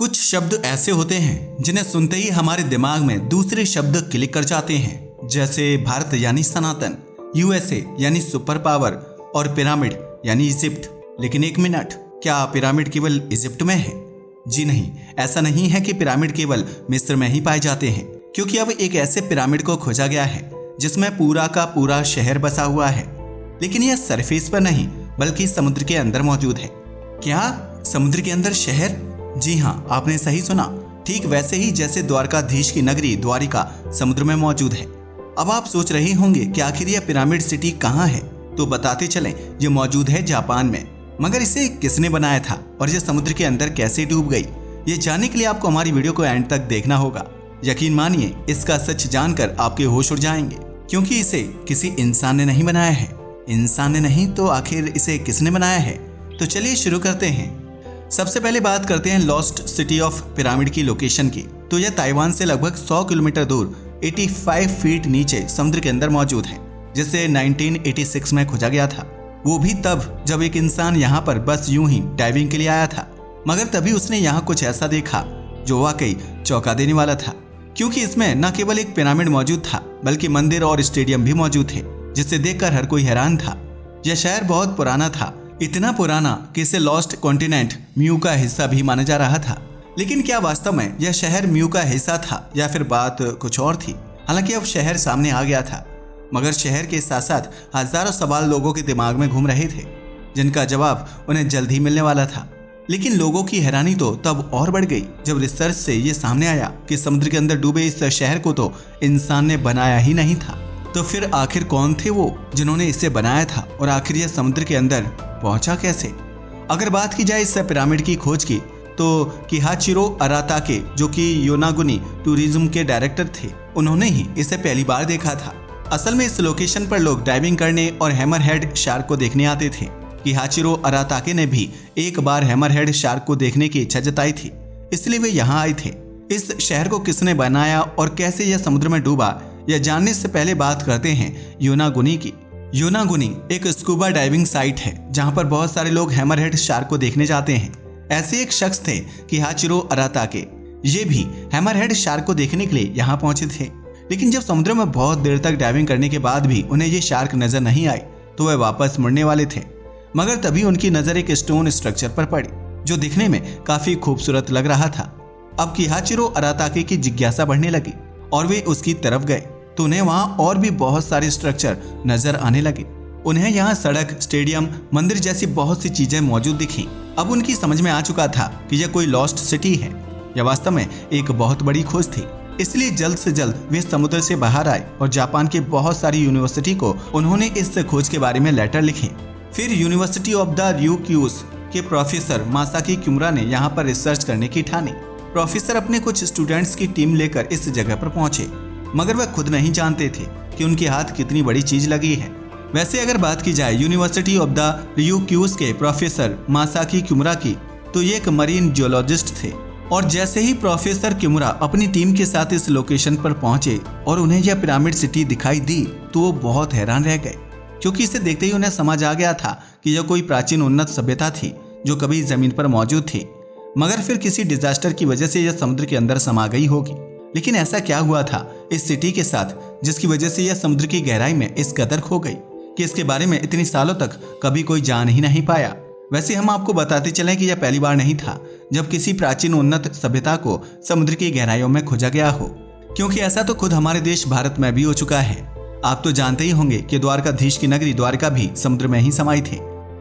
कुछ शब्द ऐसे होते हैं जिन्हें सुनते ही हमारे दिमाग में दूसरे शब्द क्लिक कर जाते हैं, जैसे भारत यानी सनातन, यूएसए यानी सुपर पावर और पिरामिड यानी इजिप्ट। लेकिन एक मिनट, क्या पिरामिड केवल इजिप्ट में है? जी नहीं, ऐसा नहीं है कि पिरामिड केवल मिस्र में ही पाए जाते हैं, क्योंकि अब एक ऐसे पिरामिड को खोजा गया है जिसमें पूरा का पूरा शहर बसा हुआ है। लेकिन यह सरफेस पर नहीं बल्कि समुद्र के अंदर मौजूद है। क्या समुद्र के अंदर शहर? जी हाँ, आपने सही सुना। ठीक वैसे ही जैसे द्वारकाधीश की नगरी द्वारिका समुद्र में मौजूद है। अब आप सोच रहे होंगे कि आखिर यह पिरामिड सिटी कहाँ है, तो बताते चलें, ये मौजूद है जापान में। मगर इसे किसने बनाया था और यह समुद्र के अंदर कैसे डूब गई, ये जानने के लिए आपको हमारी वीडियो को एंड तक देखना होगा। यकीन मानिए, इसका सच जानकर आपके होश उड़ जाएंगे, क्योंकि इसे किसी इंसान ने नहीं बनाया है। इंसान ने नहीं तो आखिर इसे किसने बनाया है? तो चलिए शुरू करते हैं। सबसे पहले बात करते हैं लॉस्ट सिटी ऑफ पिरामिड की लोकेशन की। तो यह ताइवान से लगभग 100 किलोमीटर दूर 85 फीट नीचे समुद्र के अंदर मौजूद है, जिसे 1986 में खोजा गया था। वो भी तब जब एक इंसान यहाँ पर बस यूं ही डाइविंग के लिए आया था। मगर तभी उसने यहाँ कुछ ऐसा देखा जो वाकई चौंका देने वाला था, क्योंकि इसमें न केवल एक पिरामिड मौजूद था बल्कि मंदिर और स्टेडियम भी मौजूद थे, जिसे देखकर हर कोई हैरान था। यह शहर बहुत पुराना था, इतना पुराना कि इसे लॉस्ट कॉन्टिनेंट म्यू का हिस्सा भी माना जा रहा था। लेकिन क्या वास्तव में यह शहर म्यू का हिस्सा था या फिर बात कुछ और थी? हालांकि अब शहर सामने आ गया था, मगर शहर के साथ साथ हजारों सवाल लोगों के दिमाग में घूम रहे थे, जिनका जवाब उन्हें जल्द ही मिलने वाला था। लेकिन लोगों की हैरानी तो तब और बढ़ गई जब रिसर्च से ये सामने आया कि समुद्र के अंदर डूबे इस शहर को तो इंसान ने बनाया ही नहीं था। तो फिर आखिर कौन थे वो जिन्होंने इसे बनाया था, और आखिर यह समुद्र के अंदर पहुंचा कैसे? अगर बात की जाए इस पिरामिड की खोज की, तो किहाचिरो अराताके, जो कि योनागुनी टूरिज्म के डायरेक्टर थे, उन्होंने ही इसे पहली बार देखा था। असल में इस लोकेशन पर लोग डाइविंग करने और हैमरहेड शार्क को देखने आते थे। किहाचिरो अराताके ने भी एक बार हैमरहेड शार्क को देखने की इच्छा जताई थी, इसलिए वे यहाँ आए थे। इस शहर को किसने बनाया और कैसे यह समुद्र में डूबा, यह जानने से पहले बात करते हैं योनागुनी की। योनागुनी एक स्कूबा डाइविंग साइट है जहां पर बहुत सारे लोग हैमरहेड शार्क को देखने जाते हैं। ऐसे एक शख्स थे किहाचिरो अराताके, ये भी हैमरहेड शार्क को देखने के लिए यहाँ पहुंचे थे। लेकिन जब समुद्र में बहुत देर तक डाइविंग करने के बाद भी उन्हें ये शार्क नजर नहीं आए तो वह वापस मुड़ने वाले थे। मगर तभी उनकी नजर एक स्टोन स्ट्रक्चर पर पड़ी जो दिखने में काफी खूबसूरत लग रहा था। अब किहाचिरो अराताके की जिज्ञासा बढ़ने लगी और वे उसकी तरफ गए तो उन्हें वहां और भी बहुत सारे स्ट्रक्चर नजर आने लगे। उन्हें यहाँ सड़क, स्टेडियम, मंदिर जैसी बहुत सी चीजें मौजूद दिखी। अब उनकी समझ में आ चुका था कि यह कोई लॉस्ट सिटी है। यह वास्तव में एक बहुत बड़ी खोज थी, इसलिए जल्द से जल्द वे समुद्र से बाहर आए और जापान के बहुत सारी यूनिवर्सिटी को उन्होंने इस खोज के बारे में लेटर लिखे। फिर यूनिवर्सिटी ऑफ द ryukyus के प्रोफेसर मासाकी किमुरा ने यहाँ पर रिसर्च करने की ठानी। प्रोफेसर अपने कुछ स्टूडेंट्स की टीम लेकर इस जगह पर पहुंचे, मगर वह खुद नहीं जानते थे कि उनके हाथ कितनी बड़ी चीज लगी है। वैसे अगर बात की जाए यूनिवर्सिटी ऑफ द ryukyus के प्रोफेसर मासाकी किमुरा की, तो ये एक मरीन जियोलॉजिस्ट थे। और जैसे ही प्रोफेसर किमुरा अपनी टीम के साथ इस लोकेशन पर पहुंचे और उन्हें यह पिरामिड सिटी दिखाई दी तो वो बहुत हैरान रह गए, क्योंकि इसे देखते ही उन्हें समझ आ गया था कि यह कोई प्राचीन उन्नत सभ्यता थी जो कभी जमीन पर मौजूद थी, मगर फिर किसी डिजास्टर की वजह से यह समुद्र के अंदर समा गई होगी। लेकिन ऐसा क्या हुआ था इस सिटी के साथ जिसकी वजह से यह समुद्र की गहराई में इस कदर खो गई कि इसके बारे में इतनी सालों तक कभी कोई जान ही नहीं पाया। वैसे हम आपको बताते चलें कि यह पहली बार नहीं था जब किसी प्राचीन उन्नत सभ्यता को समुद्र की गहराइयों में खोजा गया हो, क्योंकि ऐसा तो खुद हमारे देश भारत में भी हो चुका है। आप तो जानते ही होंगे कि द्वारकाधीश की नगरी द्वारका भी समुद्र में ही समाई थी।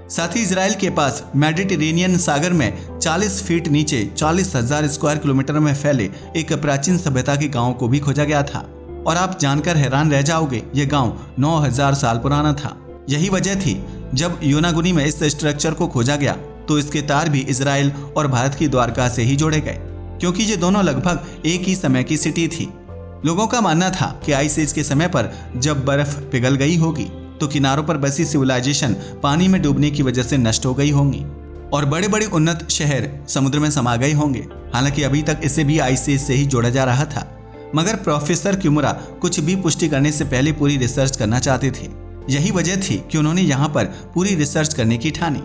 साथ ही इजराइल के पास मेडिटेरेनियन सागर में 40 फीट नीचे 40,000 स्क्वायर किलोमीटर में फैले एक प्राचीन सभ्यता के गांव को भी खोजा गया था। और आप जानकर हैरान रह जाओगे, ये गांव 9,000 साल पुराना था। यही वजह थी जब योनागुनी में इस स्ट्रक्चर को खोजा गया तो इसके तार भी इजराइल और भारत की द्वारका से ही जोड़े गए, क्योंकि ये दोनों लगभग एक ही समय की सिटी थी। लोगों का मानना था कि आइस एज के समय पर जब बर्फ पिघल गई होगी तो किनारों पर बसी सिविलाइजेशन पानी में डूबने की वजह से नष्ट हो गई होंगी और बड़े बड़े उन्नत शहर समुद्र में समा गए होंगे। हालांकि अभी तक इसे भी आइस एज से ही जोड़ा जा रहा था, मगर प्रोफेसर किमुरा कुछ भी पुष्टि करने से पहले पूरी रिसर्च करना चाहते थे। यही वजह थी कि उन्होंने यहाँ पर पूरी रिसर्च करने की ठानी।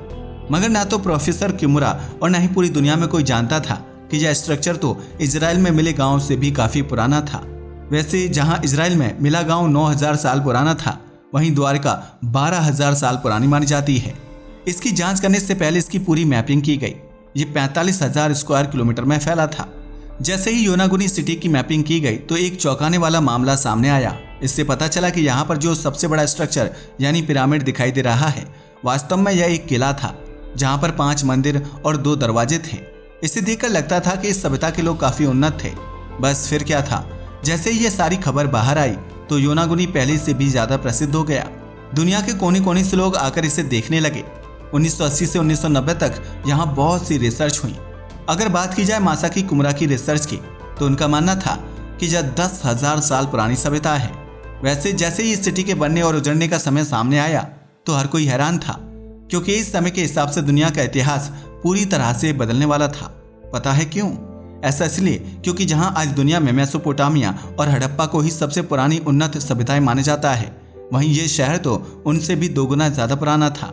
मगर ना तो प्रोफेसर किमुरा और ना ही पूरी दुनिया में कोई जानता था कि यह स्ट्रक्चर तो इजराइल में मिले गांव से भी काफी पुराना था। वैसे जहां इजराइल में मिला गांव 9000 साल पुराना था, वहीं द्वारका 12000 साल पुरानी मानी जाती है। इसकी जांच करने से पहले इसकी पूरी मैपिंग की गई। ये 45,000 स्क्वायर किलोमीटर में फैला था। जैसे ही योनागुनी सिटी की मैपिंग की गई तो एक चौंकाने वाला मामला सामने आया। इससे पता चला कि यहाँ पर जो सबसे बड़ा स्ट्रक्चर यानी पिरामिड दिखाई दे रहा है, वास्तव में यह एक किला था जहाँ पर 5 मंदिर और 2 दरवाजे थे। इसे देखकर लगता था कि इस सभ्यता के लोग काफी उन्नत थे। बस फिर क्या था, जैसे ही ये सारी खबर बाहर आई तो योनागुनी पहले से भी ज्यादा प्रसिद्ध हो गया। दुनिया के कोने कोने से लोग आकर इसे देखने लगे। 1980 से 1990 तक यहाँ बहुत सी रिसर्च हुई। अगर बात की जाए मासाकी कुमुरा की रिसर्च की, तो उनका मानना था कि यह 10,000 साल पुरानी सभ्यता है। वैसे जैसे ही इस सिटी के बनने और उजड़ने का समय सामने आया तो हर कोई हैरान था, क्योंकि इस समय के हिसाब से दुनिया का इतिहास पूरी तरह से बदलने वाला था। पता है क्यों? ऐसा इसलिए क्योंकि जहां आज दुनिया में मेसोपोटामिया और हड़प्पा को ही सबसे पुरानी उन्नत सभ्यताएं माने जाता है, वहीं ये शहर तो उनसे भी 2 गुना ज्यादा पुराना था।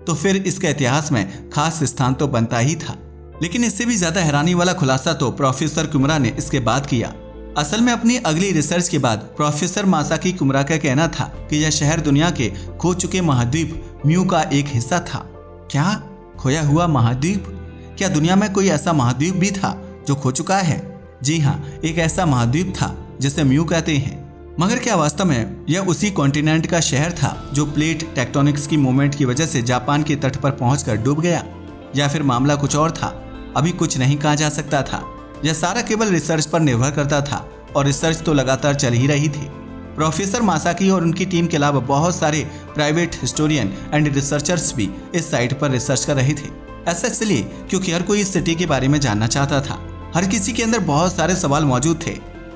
तो फिर इसके इतिहास में खास स्थान तो बनता ही था। लेकिन इससे भी ज्यादा हैरानी वाला खुलासा तो प्रोफेसर कुमुरा ने इसके बाद किया। असल में अपनी अगली रिसर्च के बाद प्रोफेसर मासाकी कुमुरा का कहना था कि यह शहर दुनिया के खो चुके महाद्वीप म्यू का एक हिस्सा था। क्या? खोया हुआ महाद्वीप? क्या दुनिया में कोई ऐसा महाद्वीप भी था जो खो चुका है? जी हाँ, एक ऐसा महाद्वीप था जिसे म्यू कहते हैं। मगर क्या वास्तव में यह उसी कॉन्टिनेंट का शहर था जो प्लेट टेक्टोनिक्स की मूवमेंट की वजह से जापान के तट पर पहुंचकर डूब गया? या फिर मामला कुछ और था? अभी कुछ नहीं कहा जा सकता था। यह सारा केवल रिसर्च पर निर्भर करता था और रिसर्च तो लगातार चल ही रही थी। प्रोफेसर मासाकी और उनकी टीम के अलावा बहुत सारे प्राइवेट हिस्टोरियन एंड रिसर्चर्स भी इस साइट पर रिसर्च कर रहे थे। ऐसा इसलिए क्योंकि हर कोई इस सिटी के बारे में जानना चाहता था। हर किसी के अंदर बहुत सारे सवाल मौजूद थे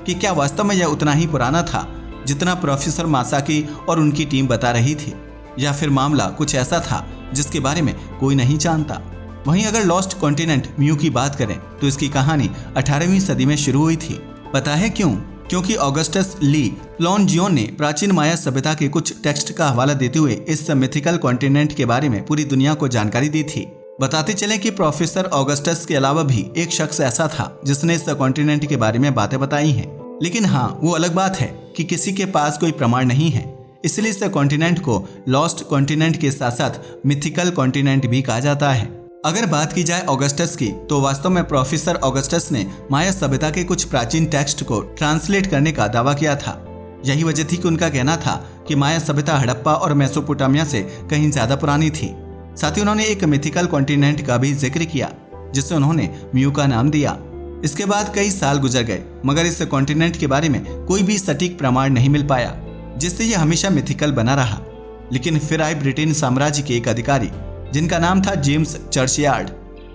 कि क्या वास्तव में यह उतना ही पुराना था जितना प्रोफेसर मासाकी और उनकी टीम बता रही थी, या फिर मामला कुछ ऐसा था जिसके बारे में कोई नहीं जानता। वहीं अगर लॉस्ट कॉन्टिनेंट म्यू की बात करें तो इसकी कहानी 18वीं सदी में शुरू हुई थी। पता है क्यों? क्योंकि ऑगस्टस ली प्लॉन्जियोन ने प्राचीन माया सभ्यता के कुछ टेक्स्ट का हवाला देते हुए इस मिथिकल कॉन्टिनेंट के बारे में पूरी दुनिया को जानकारी दी थी। बताते चले कि प्रोफेसर ऑगस्टस के अलावा भी एक शख्स ऐसा था जिसने इस कॉन्टिनेंट के बारे में बातें बताई हैं। लेकिन हाँ, वो अलग बात है कि किसी के पास कोई प्रमाण नहीं है। इसलिए इस कॉन्टिनेंट को लॉस्ट कॉन्टिनेंट के साथ साथ मिथिकल कॉन्टिनेंट भी कहा जाता है। अगर बात की जाए ऑगस्टस की, तो वास्तव में प्रोफेसर ऑगस्टस ने माया सभ्यता के कुछ प्राचीन टेक्स्ट को ट्रांसलेट करने का दावा किया था। यही वजह थी कि उनका कहना था कि माया सभ्यता हड़प्पा और मेसोपोटामिया से कहीं ज्यादा पुरानी थी। साथ ही उन्होंने एक मिथिकल कॉन्टिनेंट का भी जिक्र किया जिसे उन्होंने म्यू का नाम दिया। इसके बाद कई साल गुजर गए, मगर इस कॉन्टिनेंट के बारे में कोई भी सटीक प्रमाण नहीं मिल पाया, जिससे यह हमेशा मिथिकल बना रहा। लेकिन फिर आए ब्रिटेन साम्राज्य के एक अधिकारी जिनका नाम था जेम्स चर्चयार्ड।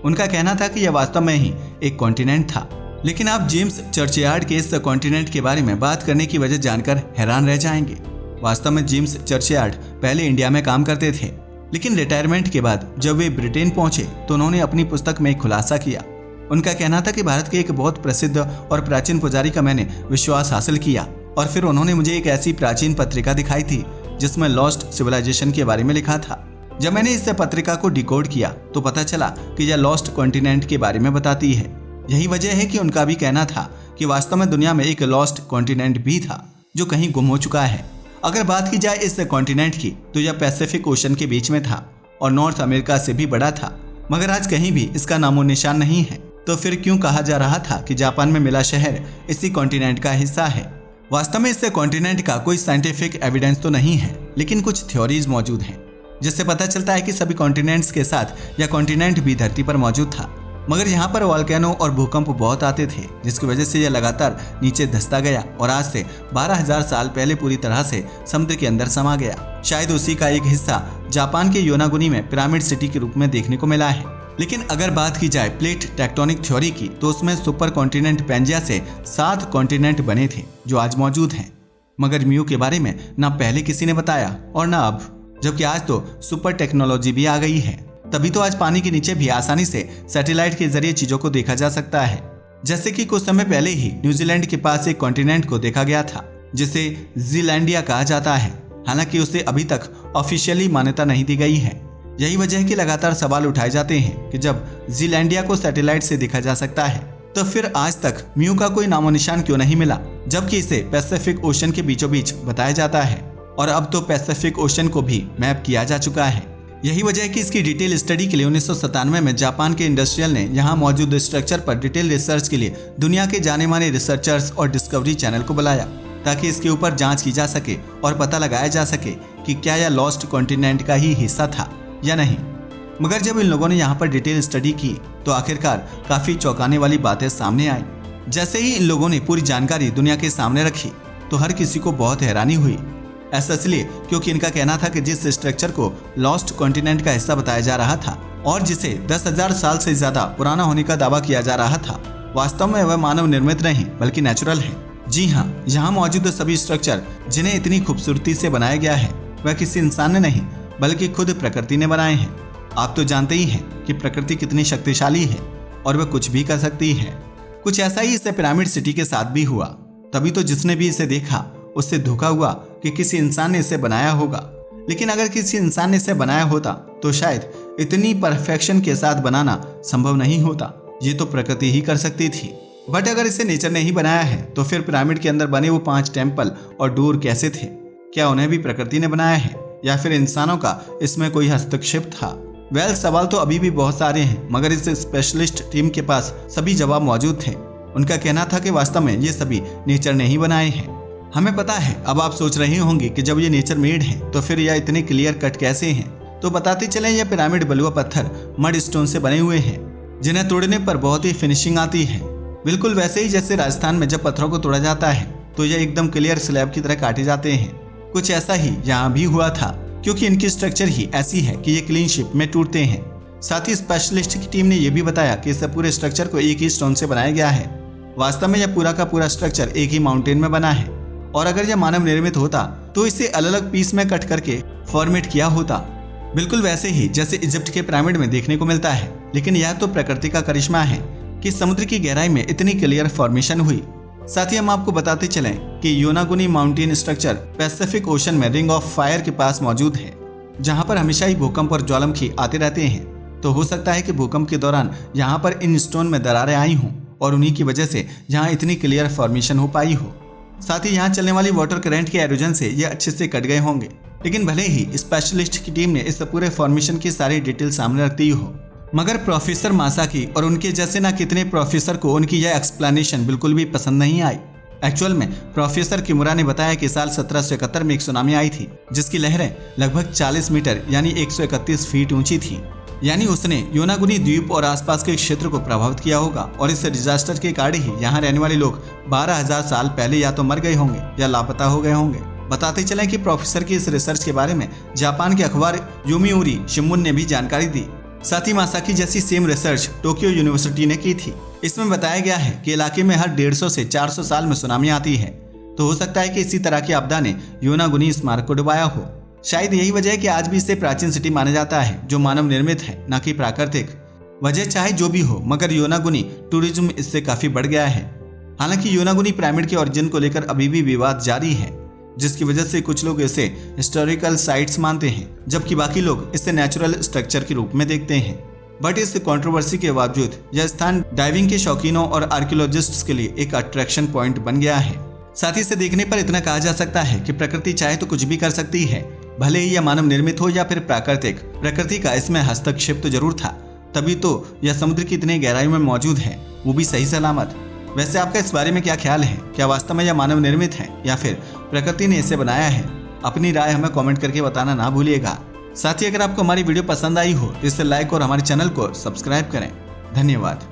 उनका कहना था कि यह वास्तव में ही एक कॉन्टिनेंट था। लेकिन आप जेम्स चर्चयार्ड के इस कॉन्टिनेंट के बारे में बात करने की वजह जानकर हैरान रह जाएंगे। वास्तव में जेम्स चर्चयार्ड पहले इंडिया में काम करते थे, लेकिन रिटायरमेंट के बाद जब वे ब्रिटेन पहुंचे तो उन्होंने अपनी पुस्तक में एक खुलासा किया। उनका कहना था कि भारत के एक बहुत प्रसिद्ध और प्राचीन पुजारी का मैंने विश्वास हासिल किया, और फिर उन्होंने मुझे एक ऐसी प्राचीन पत्रिका दिखाई थी जिसमें लॉस्ट सिविलाइजेशन के बारे में लिखा था। जब मैंने इस पत्रिका को डिकोड किया तो पता चला कि यह लॉस्ट कॉन्टिनेंट के बारे में बताती है। यही वजह है कि उनका भी कहना था कि वास्तव में दुनिया में एक लॉस्ट कॉन्टिनेंट भी था जो कहीं गुम हो चुका है। अगर बात की जाए इस कॉन्टिनेंट की, तो यह पैसिफिक ओशन के बीच में था और नॉर्थ अमेरिका से भी बड़ा था, मगर आज कहीं भी इसका नामो निशान नहीं है। तो फिर क्यों कहा जा रहा था कि जापान में मिला शहर इसी कॉन्टिनेंट का हिस्सा है? वास्तव में इस कॉन्टिनेंट का कोई साइंटिफिक एविडेंस तो नहीं है, लेकिन कुछ थ्योरीज मौजूद हैं, जिससे पता चलता है कि सभी कॉन्टिनेंट्स के साथ यह कॉन्टिनेंट भी धरती पर मौजूद था। मगर यहाँ पर वॉल्केनो और भूकंप बहुत आते थे, जिसकी वजह से यह लगातार नीचे धंसता गया और आज से 12,000 साल पहले पूरी तरह से समुद्र के अंदर समा गया। शायद उसी का एक हिस्सा जापान के योनागुनी में पिरामिड सिटी के रूप में देखने को मिला है। लेकिन अगर बात की जाए प्लेट टेक्टोनिक थ्योरी की, तो उसमें सुपर कॉन्टिनेंट पेंजिया से 7 कॉन्टिनेंट बने थे जो आज मौजूद हैं। मगर म्यू के बारे में ना पहले किसी ने बताया और ना अब, जबकि आज तो सुपर टेक्नोलॉजी भी आ गई है। तभी तो आज पानी के नीचे भी आसानी से सैटेलाइट के जरिए चीजों को देखा जा सकता है। जैसे कि कुछ समय पहले ही न्यूजीलैंड के पास एक कॉन्टिनेंट को देखा गया था जिसे जीलैंडिया कहा जाता है। हालांकि उसे अभी तक ऑफिशियली मान्यता नहीं दी गई है। यही वजह है कि लगातार सवाल उठाए जाते हैं कि जब जीलैंडिया को सैटेलाइट से देखा जा सकता है, तो फिर आज तक म्यू का कोई नामो निशान क्यों नहीं मिला, जबकि इसे पैसिफिक ओशन के बीचों बीच बताया जाता है और अब तो पैसिफिक ओशन को भी मैप किया जा चुका है। यही वजह है कि इसकी डिटेल स्टडी के लिए 1997 में जापान के इंडस्ट्रियल ने यहाँ मौजूद स्ट्रक्चर पर डिटेल रिसर्च के लिए दुनिया के जाने माने रिसर्चर्स और डिस्कवरी चैनल को बुलाया, ताकि इसके ऊपर जांच की जा सके और पता लगाया जा सके कि क्या यह लॉस्ट कॉन्टिनेंट का ही हिस्सा था या नहीं। मगर जब इन लोगों ने यहाँ पर डिटेल स्टडी की तो आखिरकार काफी चौंकाने वाली बातें सामने आई। जैसे ही इन लोगों ने पूरी जानकारी दुनिया के सामने रखी तो हर किसी को बहुत हैरानी हुई। ऐसा इसलिए क्योंकि इनका कहना था कि जिस स्ट्रक्चर को लॉस्ट कॉन्टिनेंट का हिस्सा बताया जा रहा था और जिसे 10,000 साल से ज्यादा पुराना होने का दावा किया जा रहा था, वास्तव में वह मानव निर्मित नहीं बल्कि नेचुरल है। जी हाँ, यहाँ मौजूद सभी स्ट्रक्चर जिन्हें इतनी खूबसूरती से बनाया गया है वह किसी इंसान ने नहीं बल्कि खुद प्रकृति ने बनाए हैं। आप तो जानते ही हैं कि प्रकृति कितनी शक्तिशाली है और वह कुछ भी कर सकती है। कुछ ऐसा ही इसे पिरामिड सिटी के साथ भी हुआ। तभी तो जिसने भी इसे देखा उससे धोखा हुआ कि किसी इंसान ने इसे बनाया होगा। लेकिन अगर किसी इंसान ने इसे बनाया होता तो शायद इतनी परफेक्शन के साथ बनाना संभव नहीं होता। ये तो प्रकृति ही कर सकती थी। बट अगर इसे नेचर ने ही बनाया है तो फिर पिरामिड के अंदर बने वो 5 टेम्पल और डोर कैसे थे? क्या उन्हें भी प्रकृति ने बनाया है या फिर इंसानों का इसमें कोई हस्तक्षेप था? सवाल तो अभी भी बहुत सारे हैं, मगर इस स्पेशलिस्ट टीम के पास सभी जवाब मौजूद थे। उनका कहना था कि वास्तव में ये सभी नेचर ने ही बनाए हैं। हमें पता है। अब आप सोच रहे होंगे कि जब ये नेचर मेड है तो फिर यह इतने क्लियर कट कैसे हैं? तो बताते चले, यह पिरामिड बलुआ पत्थर मड स्टोन से बने हुए हैं, जिन्हें तोड़ने पर बहुत ही फिनिशिंग आती है। बिल्कुल वैसे ही जैसे राजस्थान में जब पत्थरों को तोड़ा जाता है तो यह एकदम क्लियर स्लैब की तरह काटे जाते हैं। कुछ ऐसा ही यहाँ भी हुआ था, क्योंकि इनकी स्ट्रक्चर ही ऐसी है कि ये क्लीन शेप में टूटते हैं। साथ ही स्पेशलिस्ट की टीम ने यह भी बताया कि इस पूरे स्ट्रक्चर को एक ही स्टोन से बनाया गया है। वास्तव में यह पूरा का पूरा स्ट्रक्चर एक ही माउंटेन में बना है और अगर यह मानव निर्मित होता तो इसे अलग अलग पीस में कट करके फॉर्मेट किया होता, बिल्कुल वैसे ही जैसे इजिप्ट के पिरामिड में देखने को मिलता है। लेकिन यह तो प्रकृति का करिश्मा है कि समुद्र की गहराई में इतनी क्लियर फॉर्मेशन हुई। साथ ही हम आपको बताते चलें कि Yonaguni mountain structure Pacific ocean में रिंग ऑफ फायर के पास मौजूद है, जहां पर हमेशा ही भूकंप और ज्वालामुखी आते रहते हैं। तो हो सकता है कि भूकंप के दौरान यहाँ पर इन स्टोन में दरारें आई हों और उन्हीं की वजह से यहाँ इतनी क्लियर फॉर्मेशन हो पाई हो। साथ ही यहाँ चलने वाली वाटर करंट के एरोजन से ये अच्छे से कट गए होंगे। लेकिन भले ही स्पेशलिस्ट की टीम ने इस पूरे फॉर्मेशन की सारी डिटेल सामने रख दी हो, मगर प्रोफेसर मासाकी और उनके जैसे ना कितने प्रोफेसर को उनकी यह एक्सप्लेनेशन बिल्कुल भी पसंद नहीं आई। एक्चुअल में प्रोफेसर किमुरा ने बताया कि साल 1771 में एक सुनामी आई थी, जिसकी लहरें लगभग 40 मीटर यानी 131 फीट ऊंची थी। यानी उसने योनागुनी द्वीप और आसपास के क्षेत्र को प्रभावित किया होगा और इस डिजास्टर के कारण ही यहाँ रहने वाले लोग 12,000 साल पहले या तो मर गए होंगे या लापता हो गए होंगे। बताते चलें कि प्रोफेसर की इस रिसर्च के बारे में जापान के अखबार योमिउरी शिम्बुन ने भी जानकारी दी। साथ ही मासाकी जैसी सेम रिसर्च टोक्यो यूनिवर्सिटी ने की थी। इसमें बताया गया है कि इलाके में हर 150 से 400 साल में सुनामी आती है। तो हो सकता है कि इसी तरह की आपदा ने योनागुनी स्मारक को डुबाया हो। शायद यही वजह है कि आज भी इसे प्राचीन सिटी माना जाता है, जो मानव निर्मित है न कि प्राकृतिक। वजह चाहे जो भी हो, मगर योनागुनी टूरिज्म इससे काफी बढ़ गया है। हालांकि योनागुनी पिरामिड के ओरिजिन को लेकर अभी भी विवाद जारी है, जिसकी वजह से कुछ लोग इसे हिस्टोरिकल साइट्स मानते हैं, जबकि बाकी लोग इसे नेचुरल स्ट्रक्चर के रूप में देखते हैं। बट इस कंट्रोवर्सी के बावजूद यह स्थान डाइविंग के शौकीनों और आर्कियोलॉजिस्ट्स के लिए एक अट्रैक्शन पॉइंट बन गया है। साथ ही इसे देखने पर इतना कहा जा सकता है कि प्रकृति चाहे तो कुछ भी कर सकती है, भले ही यह मानव निर्मित हो या फिर प्राकृतिक। प्रकृति का इसमें हस्तक्षेप तो जरूर था, तभी तो यह समुद्र की इतनी गहराई में मौजूद है, वो भी सही सलामत। वैसे आपका इस बारे में क्या ख्याल है? क्या वास्तव में यह मानव निर्मित है या फिर प्रकृति ने इसे बनाया है? अपनी राय हमें कमेंट करके बताना ना भूलिएगा। साथ ही अगर आपको हमारी वीडियो पसंद आई हो तो इसे लाइक और हमारे चैनल को सब्सक्राइब करें। धन्यवाद।